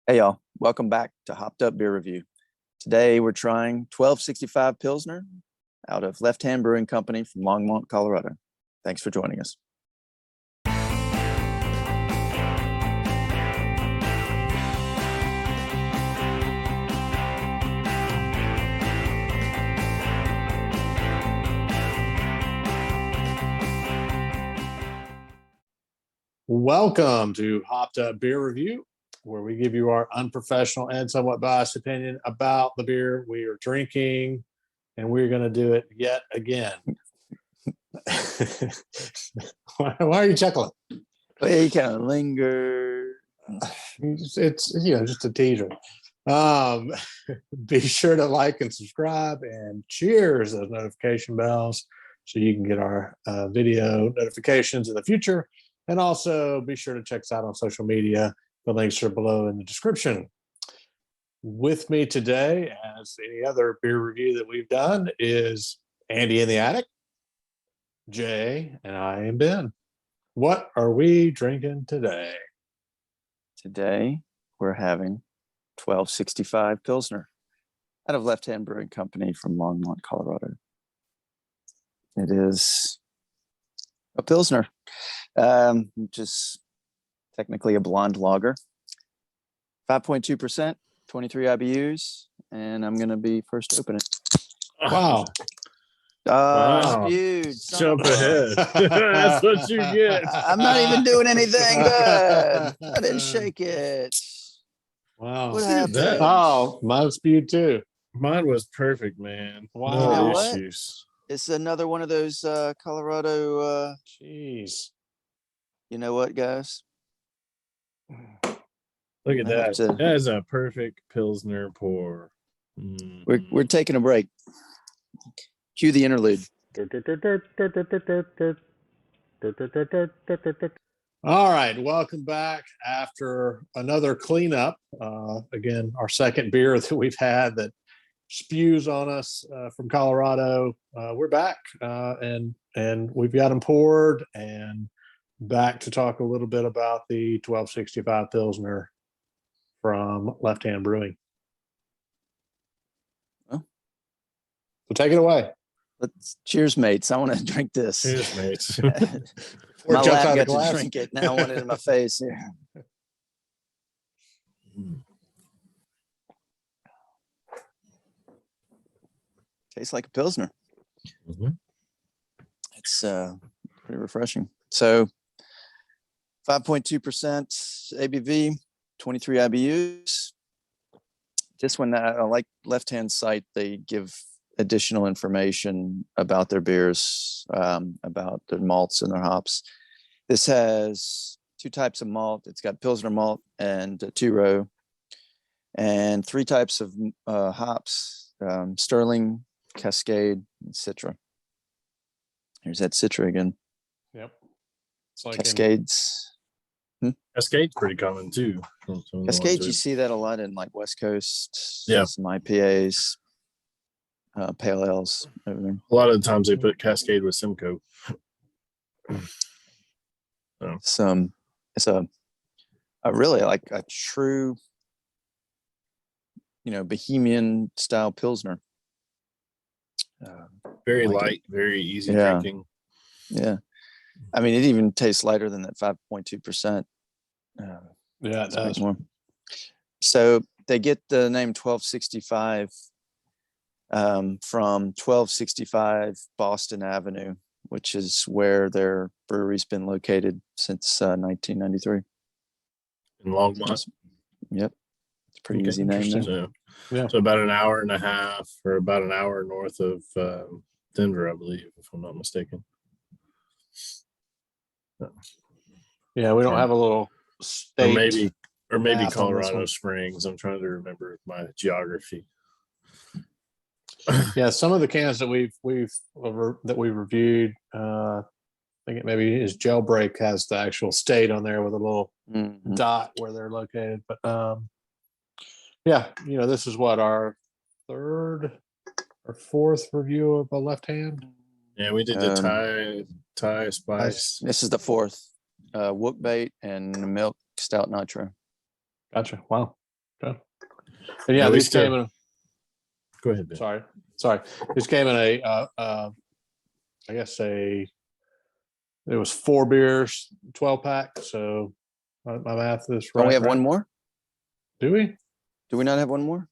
Hey y'all, welcome back to Hopped Up Beer Review. Today we're trying 1265 Pilsner out of Left Hand Brewing Company from Longmont, Colorado. Thanks for joining us. Welcome to Hopped Up Beer Review, where we give you our unprofessional and somewhat biased opinion about the beer we are drinking, and we're going to do it yet again. Why are you chuckling? Well, you kind of linger. It's just a teaser. Be sure to like and subscribe, and cheers those notification bells so you can get our video notifications in the future. And also be sure to check us out on social media. The links are below in the description. With me today, as any other beer review that we've done, is Andy in the attic, Jay, and I am Ben. What are we drinking today? Today we're having 1265 Pilsner out of Left Hand Brewing Company from Longmont, Colorado. It is a Pilsner, which is technically a blonde lager. 5.2%, 23 IBUs, and I'm going to be first to open it. Wow. Wow. Spewed. Jump ahead. That's what you get. I'm not even doing anything good. I didn't shake it. Wow. What See happened? that? Oh, mine spewed too. Mine was perfect, man. Wow. No You know what? issues. It's another one of those Colorado. Jeez. You know what, guys? Look at I have that. to- That is a perfect Pilsner pour. We're taking a break. Cue the interlude. All right, welcome back after another cleanup. Again, our second beer that we've had that spews on us from Colorado. We're back, and we've got them poured and back to talk a little bit about the 1265 Pilsner from Left Hand Brewing. Well. So take it away. Let's cheers, mates. I want to drink this. Cheers, mates. My Jump out lap of the got to glass. drink it. Now I want it in my face. Yeah. Tastes like a Pilsner. Mhm. It's pretty refreshing. So 5.2% ABV, 23 IBUs. This one, I like Left Hand site. They give additional information about their beers, about their malts and their hops. This has two types of malt. It's got Pilsner malt and two row, and three types of hops: Sterling, Cascade, and Citra. Here's that Citra again. Yep. It's like Cascades. Cascade's pretty common too. Cascades, you see that a lot in like West Coast. Yeah. Some IPAs, pale ales over there. A lot of the times they put Cascade with Simcoe. It's a really like a true, Bohemian style Pilsner. Very like light, very easy Yeah. drinking. Yeah. I mean, it even tastes lighter than that 5.2%. yeah, it It's a bit does. more. So they get the name 1265 from 1265 Boston Avenue, which is where their brewery's been located since 1993. In Longmont. Yep. It's a pretty Okay, easy name there. interesting. Yeah. So about an hour and a half, or about an hour north of Denver, I believe, if I'm not mistaken. Yeah, we don't Okay. have a little Or state. maybe map on this Colorado one. Springs. I'm trying to remember my geography. Yeah, some of the cans that we've reviewed, I think it maybe is Jailbreak has the actual state on there with a little Mhm. dot where they're located. But yeah, this is what our third or fourth review of a Left Hand. Yeah, we did the Thai spice. This is the fourth. Wook bait and milk stout nitro. Gotcha. Wow. Okay. And yeah, At these least came in. Go ahead, Ben. Sorry. This came in I guess it was 4 beers, 12 pack. So my math is right. Don't we have right? one more? Do we? Do we not have one more?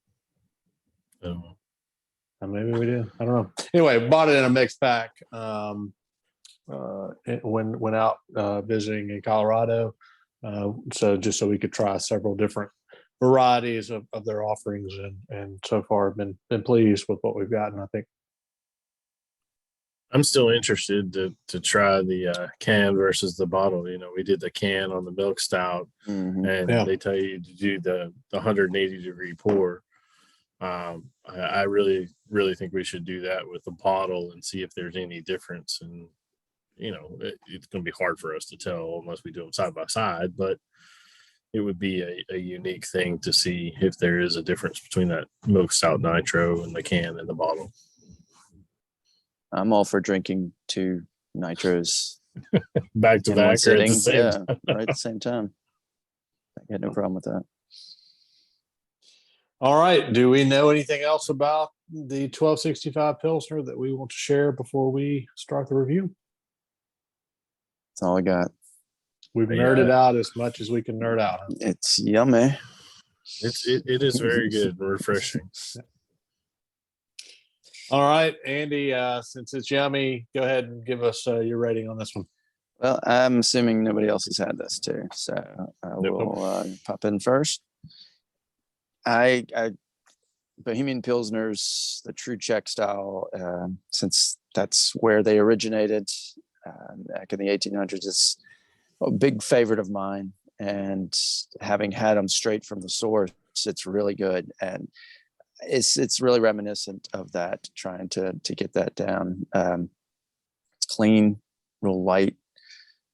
Maybe we did. I don't know. Anyway, bought it in a mixed pack. When out visiting in Colorado, so just so we could try several different varieties of their offerings, and so far been pleased with what we've gotten. I think I'm still interested to try the can versus the bottle. You know, we did the can on the milk stout, and they tell you to do the 180-degree pour. I really think we should do that with the bottle and see if there's any difference. And you know, it's going to be hard for us to tell unless we do them side by side, but it would be a unique thing to see if there is a difference between that milk stout nitro and the can and the bottle. I'm all for drinking 2 nitros back to in one back or at sitting. the same time. Right at the same time. I got no problem with that. All right. Do we know anything else about the 1265 Pilsner that we want to share before we start the review? That's all I got. We've nerded out as much as we can nerd out. It's yummy. It is very good and refreshing. All right, Andy, since it's yummy, go ahead and give us your rating on this one. Well, I'm assuming nobody else has had this too, so I will pop in first. Bohemian Pilsners, the true Czech style, since that's where they originated back in the 1800s, is a big favorite of mine. And having had them straight from the source, it's really good. And it's really reminiscent of that, trying to get that down. It's clean, real light,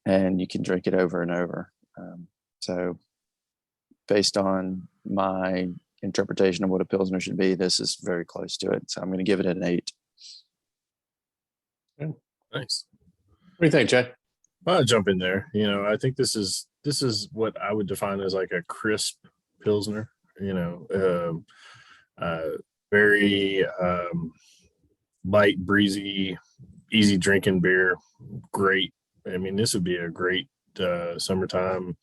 and you can drink it over and over. So based on my interpretation of what a Pilsner should be, this is very close to it. So I'm going to give it an 8. Yeah. Nice. What do you think, Jay? I'll jump in there. You know, I think this is what I would define as like a crisp Pilsner, you know, very light, breezy, easy drinking beer. Great. I mean, this would be a great summertime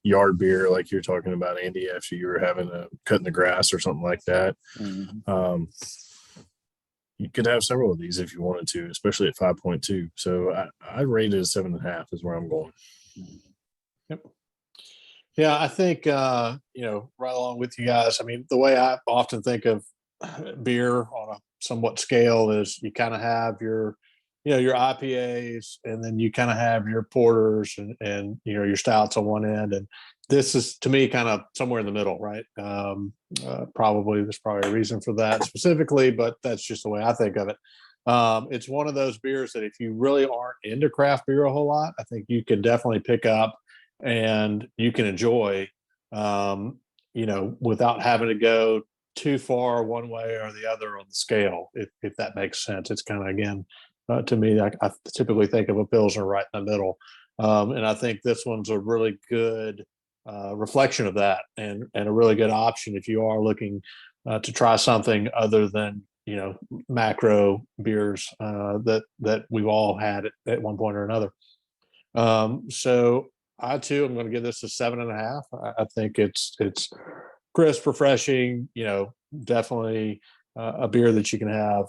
yard beer, like you're talking about, Andy, after you were having a cut in the grass or something like that. Mm-hmm. You could have several of these if you wanted to, especially at 5.2. So I rate it as 7.5 is where I'm going. Yep. Yeah, I think, you know, right along with you guys, I mean, the way I often think of beer on a somewhat scale is you kind of have your, you know, your IPAs, and then you kind of have your porters and, you know, your stouts on one end. And this is, to me, kind of somewhere in the middle, right? There's probably a reason for that specifically, but that's just the way I think of it. It's one of those beers that if you really aren't into craft beer a whole lot, I think you can definitely pick up and you can enjoy, you know, without having to go too far one way or the other on the scale, if that makes sense. It's kind of, again, to me, I typically think of a Pilsner right in the middle. And I think this one's a really good reflection of that, and a really good option if you are looking to try something other than, you know, macro beers that we've all had at one point or another. So I too am going to give this a 7.5. I think it's crisp, refreshing, you know, definitely a beer that you can have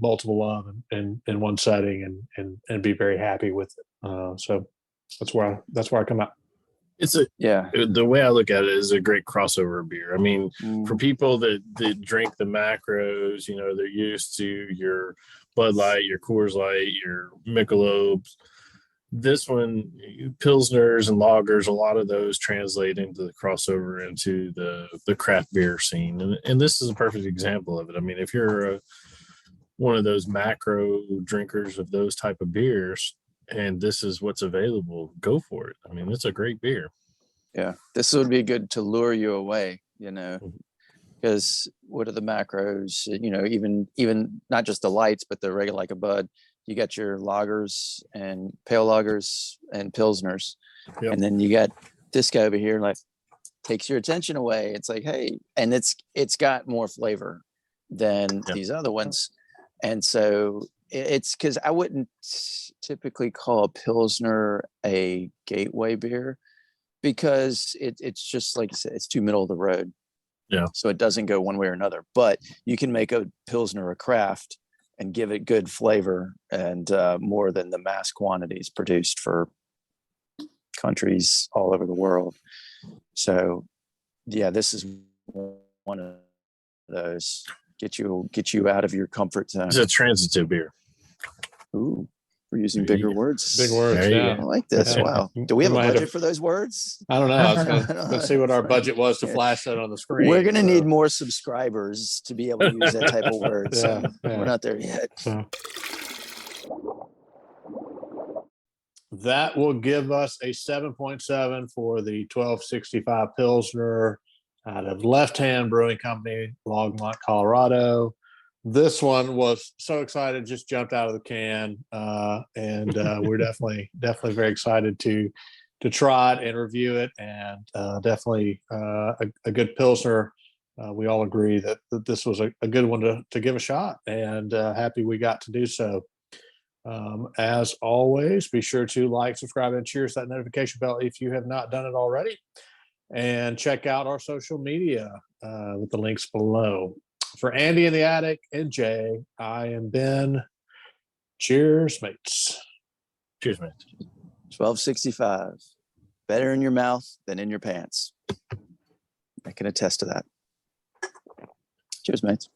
multiple of in one setting and be very happy with it. So that's where I come out. The way I look at it is a great crossover beer. I mean, for people that drink the macros, you know, they're used to your Bud Light, your Coors Light, your Michelob's. This one, Pilsners and lagers, a lot of those translate into the crossover into the craft beer scene. And this is a perfect example of it. I mean, if you're one of those macro drinkers of those type of beers, and this is what's available, go for it. I mean, it's a great beer. Yeah, this would be good to lure you away, you know, because what are the macros? You know, even not just the lights, but the regular, like a Bud. You got your lagers and pale lagers and Pilsners. Yep. And then you got this guy over here, like takes your attention away. It's like, hey, and it's got more flavor than these other ones. And so it's because I wouldn't typically call a Pilsner a gateway beer, because it's just like you said, it's too middle of the road. Yeah. So it doesn't go one way or another. But you can make a Pilsner a craft and give it good flavor and more than the mass quantities produced for countries all over the world. So yeah, this is one of those get you out of your comfort zone. It's a transitive beer. Ooh, we're using There you bigger go. words. Big words. There you Yeah. I like this. Yeah. Wow. Do we have a We might have budget to- for those words? I don't know. I was gonna see what our budget was to flash that on the screen. We're going to so- need more subscribers to be able to use that type of word. So Yeah. we're not there yet. So that will give us a 7.7 for the 1265 Pilsner out of Left Hand Brewing Company, Longmont, Colorado. This one was so excited, just jumped out of the can, and we're definitely very excited to try it and review it, and definitely a good Pilsner. We all agree that this was a good one to give a shot, and happy we got to do so. As always, be sure to like, subscribe, and cheers that notification bell if you have not done it already. And check out our social media with the links below. For Andy in the attic and Jay, I am Ben. Cheers, mates. Cheers, man. 1265. Better in your mouth than in your pants. I can attest to that. Cheers, mates.